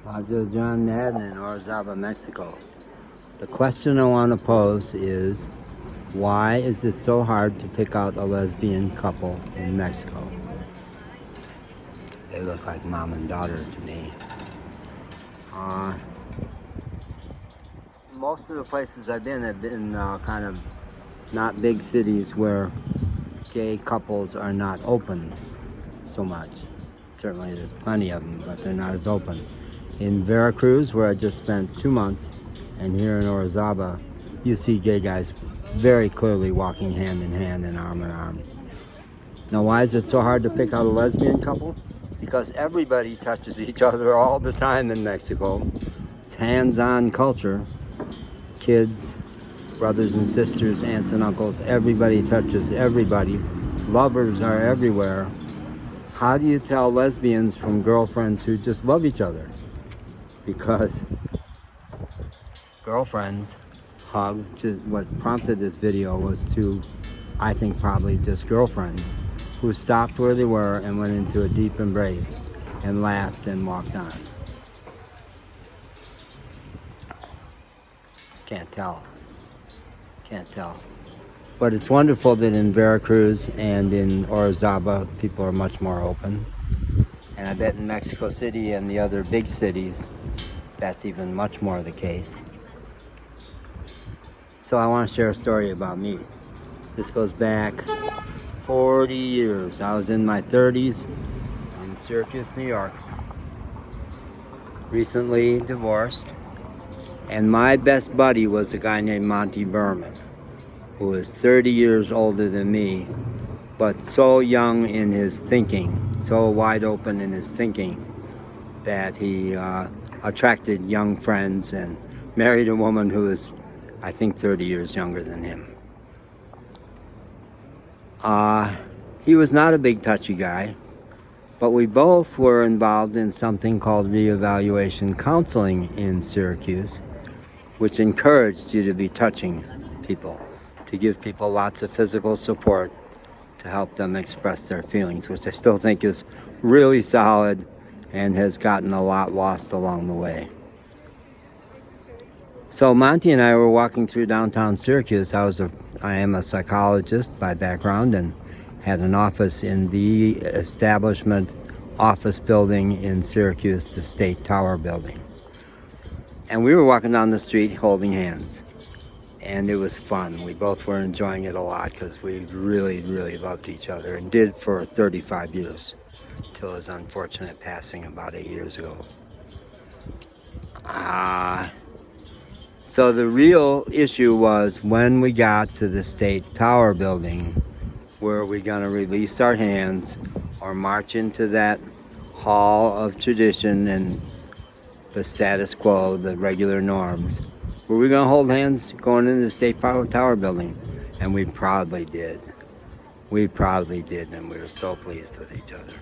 John Madden in Orizaba, Mexico. The question I want to pose is, why is it so hard to pick out a lesbian couple in Mexico? They look like mom and daughter to me. Most of the places I've been have been kind of not big cities where gay couples are not open so much. Certainly there's plenty of them, but they're not as open. In Veracruz, where I just spent 2 months, and here in Orizaba, you see gay guys very clearly walking hand in hand and arm in arm. Now, why is it so hard to pick out a lesbian couple? Because everybody touches each other all the time in Mexico. It's hands-on culture. Kids, brothers and sisters, aunts and uncles, everybody touches everybody. Lovers are everywhere. How do you tell lesbians from girlfriends who just love each other? Because girlfriends hug. What prompted this video was to, I think probably just girlfriends who stopped where they were and went into a deep embrace and laughed and walked on. Can't tell. But it's wonderful that in Veracruz and in Orizaba, people are much more open. And I bet in Mexico City and the other big cities, that's even much more the case. So I want to share a story about me. This goes back 40 years. I was in my 30s in Syracuse, New York. Recently divorced. And my best buddy was a guy named Monty Berman, who was 30 years older than me, but so young in his thinking, so wide open in his thinking, that he attracted young friends and married a woman who was, I think, 30 years younger than him. He was not a big touchy guy, but we both were involved in something called reevaluation counseling in Syracuse, which encouraged you to be touching people, to give people lots of physical support to help them express their feelings, which I still think is really solid and has gotten a lot lost along the way. So Monty and I were walking through downtown Syracuse. I am a psychologist by background and had an office in the establishment office building in Syracuse, the State Tower building. And we were walking down the street holding hands. And it was fun. We both were enjoying it a lot because we really, really loved each other and did for 35 years till his unfortunate passing about 8 years ago. So the real issue was when we got to the State Tower building, were we going to release our hands or march into that hall of tradition and the status quo, the regular norms? Were we going to hold hands going into the State Tower building? And we proudly did. And we were so pleased with each other.